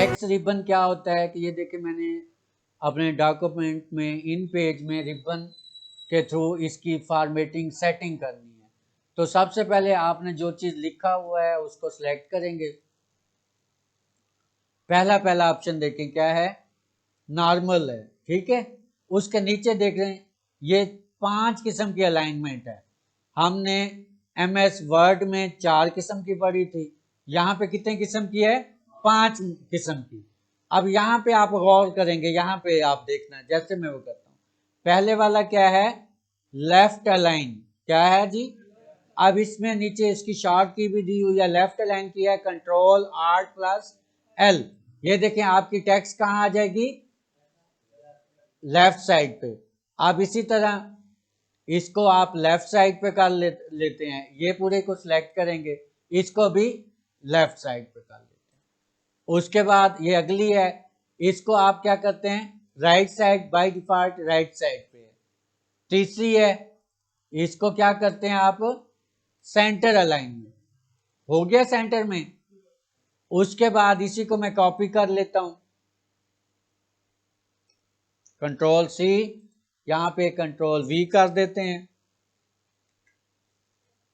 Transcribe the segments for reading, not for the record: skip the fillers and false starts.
Text ribbon क्या होता है कि ये देखिए मैंने अपने डॉक्यूमेंट में इन पेज में रिबन के थ्रू इसकी फॉर्मेटिंग सेटिंग करनी है। तो सबसे पहले आपने जो चीज़ लिखा हुआ है उसको सिलेक्ट करेंगे। पहला ऑप्शन देखें क्या है, नॉर्मल है, ठीक है। उसके नीचे देख रहे हैं ये 5 किस्म की अलाइनमेंट है। हमने MS वर्ड में 4 किस्म की पढ़ी थी, यहाँ पे कितने किस्म की है, 5 किस्म की। अब यहाँ पे आप गौर करेंगे, यहाँ पे आप देखना जैसे मैं वो करता हूँ। पहले वाला क्या है, लेफ्ट अलाइन, क्या है जी। अब इसमें नीचे इसकी शॉर्ट की भी दी हुई है, लेफ्ट अलाइन की है Ctrl+Alt+L। ये देखें आपकी टेक्स्ट कहाँ आ जाएगी, लेफ्ट साइड पे। अब इसी तरह इसको आप लेफ्ट साइड पे कर लेते हैं, ये पूरे को सिलेक्ट करेंगे, इसको भी लेफ्ट साइड पे कर लेते हैं। उसके बाद ये अगली है, इसको आप क्या करते हैं, right side, by default right side पे है। तीसरी है, इसको क्या करते हैं आप, सेंटर अलाइनमेंट, हो गया सेंटर में। उसके बाद इसी को मैं कॉपी कर लेता हूं, Ctrl+C, यहां पे Ctrl+V कर देते हैं।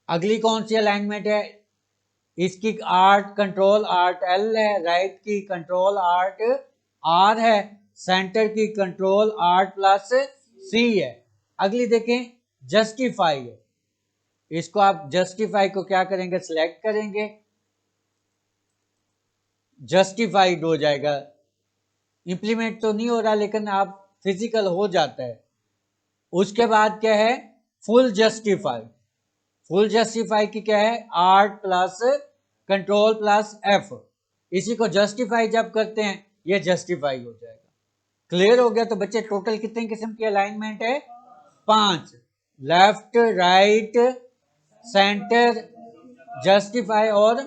अगली कौन सी अलाइनमेंट है, इसकी Ctrl+Alt+L है, राइट की Ctrl+Alt+R है, सेंटर की Ctrl+Alt+C है। अगली देखें जस्टिफाई है, इसको आप जस्टिफाई को क्या करेंगे, सिलेक्ट करेंगे, जस्टिफाइड हो जाएगा। इंप्लीमेंट तो नहीं हो रहा लेकिन आप फिजिकल हो जाता है। उसके बाद क्या है, फुल जस्टिफाई। फुल जस्टिफाई की क्या है, Alt+Ctrl+F, इसी को जस्टिफाई जब करते हैं ये जस्टिफाई हो जाएगा। क्लियर हो गया। तो बच्चे टोटल कितने किस्म की अलाइनमेंट है, 5, लेफ्ट, राइट, सेंटर, जस्टिफाई और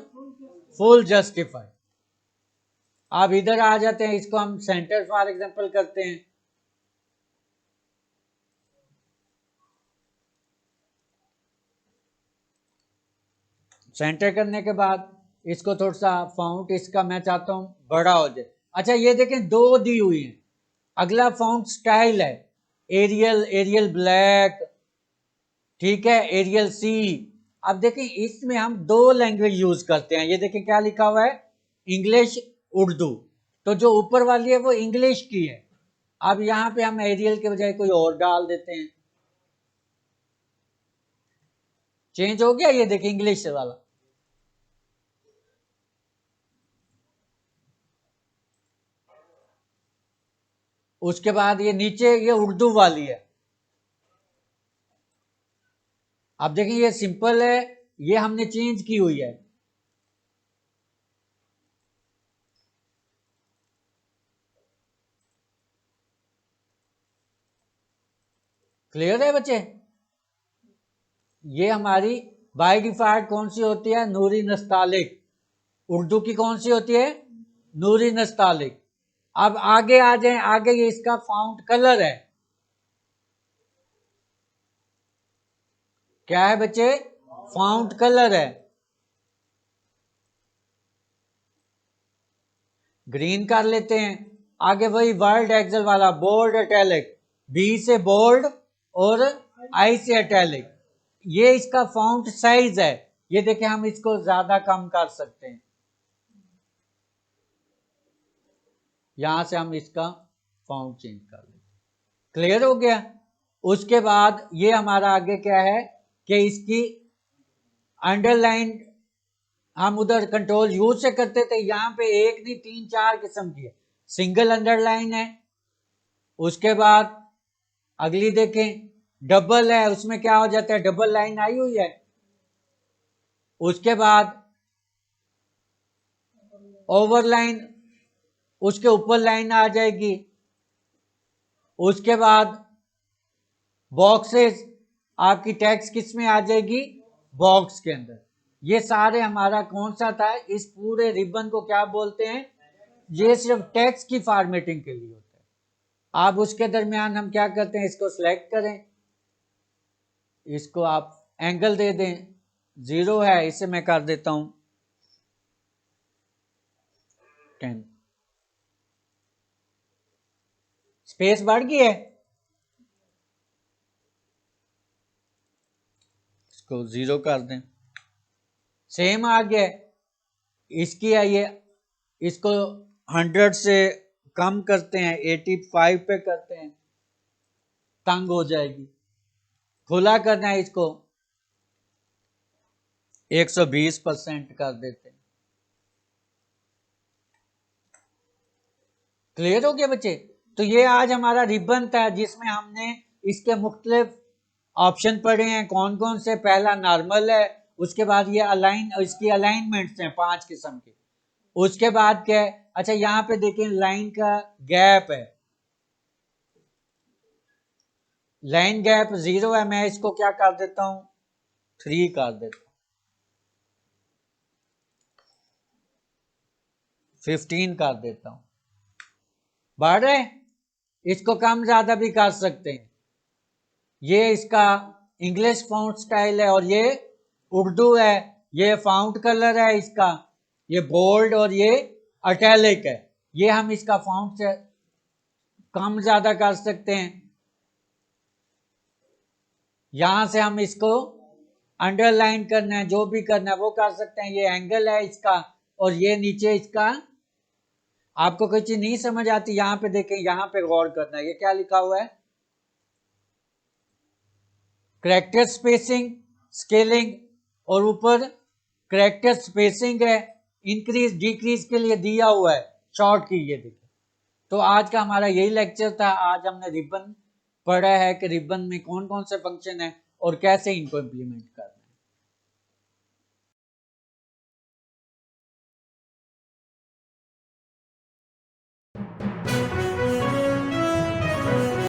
फुल जस्टिफाई। आप इधर आ जाते हैं, इसको हम सेंटर फॉर एग्जांपल करते हैं। सेंटर करने के बाद इसको थोड़ा सा फॉन्ट इसका मैं चाहता हूं बड़ा हो जाए। अच्छा ये देखें 2 दी हुई है। अगला फॉन्ट स्टाइल है, एरियल ब्लैक, ठीक है, एरियल सी। अब देखें इसमें हम 2 लैंग्वेज यूज करते हैं। ये देखें क्या लिखा हुआ है, इंग्लिश, उर्दू। तो जो ऊपर वाली है वो इंग्लिश की है। अब यहां पे हम एरियल के बजाय कोई और डाल देते हैं, चेंज हो गया। ये देखिए इंग्लिश वाला। उसके बाद ये नीचे ये उर्दू वाली है। अब देखिए ये सिंपल है, ये हमने चेंज की हुई है। क्लियर है बच्चे। ये हमारी बाय डिफॉल्ट कौन सी होती है, नूरी नस्तालिक। उर्दू की कौन सी होती है, नूरी नस्तालिक। अब आगे आ जाए, आगे ये इसका फाउंट कलर है, क्या है बच्चे, फाउंट कलर है, ग्रीन कर लेते हैं। आगे वही वर्ड एक्सेल वाला, बोल्ड इटैलिक, बी से बोल्ड और आई से इटैलिक। ये इसका फाउंट साइज है। ये देखें हम इसको ज्यादा कम कर सकते हैं, यहां से हम इसका फाउंट चेंज कर लेते। क्लियर हो गया। उसके बाद ये हमारा आगे क्या है कि इसकी अंडरलाइन हम उधर कंट्रोल यूज से करते थे, यहां पे एक नहीं 3-4 किस्म की है। सिंगल अंडरलाइन है, उसके बाद अगली देखें डबल है, उसमें क्या हो जाता है, डबल लाइन आई हुई है। उसके बाद ओवरलाइन, उसके ऊपर लाइन आ जाएगी। उसके बाद बॉक्सेस, आपकी टेक्स्ट किस में आ जाएगी, बॉक्स के अंदर। ये सारे हमारा कौन सा था, इस पूरे रिबन को क्या बोलते हैं, ये सिर्फ टेक्स्ट की फॉर्मेटिंग के लिए होता है। आप उसके दरमियान हम क्या करते हैं, इसको सिलेक्ट करें, इसको आप एंगल दे दें, 0 है, इसे मैं कर देता हूं 10। स्पेस बढ़ गई है, इसको 0 कर दें, सेम आ गया। इसकी आइए इसको 100 से कम करते हैं, 85 पे करते हैं, तंग हो जाएगी। खुला करना है इसको 120% कर देते हैं। क्लियर हो गया बच्चे? तो ये आज हमारा रिबन था जिसमें हमने इसके मुख्तलिफ ऑप्शन पढ़े हैं, कौन कौन से। पहला नॉर्मल है, उसके बाद ये अलाइन, इसकी अलाइनमेंट्स हैं 5 किस्म के। उसके बाद क्या है, अच्छा यहाँ पे देखें लाइन का गैप है, लाइन गैप 0 है, मैं इसको क्या कर देता हूं 3 कर देता हूं, 15 कर देता हूं। बढ़ रहे, इसको कम ज्यादा भी कर सकते हैं। ये इसका इंग्लिश फाउंट स्टाइल है और ये उर्दू है। ये फाउंट कलर है इसका, ये बोल्ड और ये अटैलिक है। ये हम इसका फाउंट से कम ज्यादा कर सकते हैं। यहां से हम इसको अंडरलाइन करना है, जो भी करना है वो कर सकते हैं। ये एंगल है इसका और ये नीचे इसका। आपको कोई चीज नहीं समझ आती, यहां पे देखें, यहां पे गौर करना है। ये क्या लिखा हुआ है, करेक्टर स्पेसिंग, स्केलिंग, और ऊपर करेक्टर स्पेसिंग है, इंक्रीज डिक्रीज के लिए दिया हुआ है शॉर्ट की। ये देखिए, तो आज का हमारा यही लेक्चर था। आज हमने रिबन पढ़ा है कि रिबन में कौन कौन से फंक्शन है और कैसे इनको इम्प्लीमेंट करना है।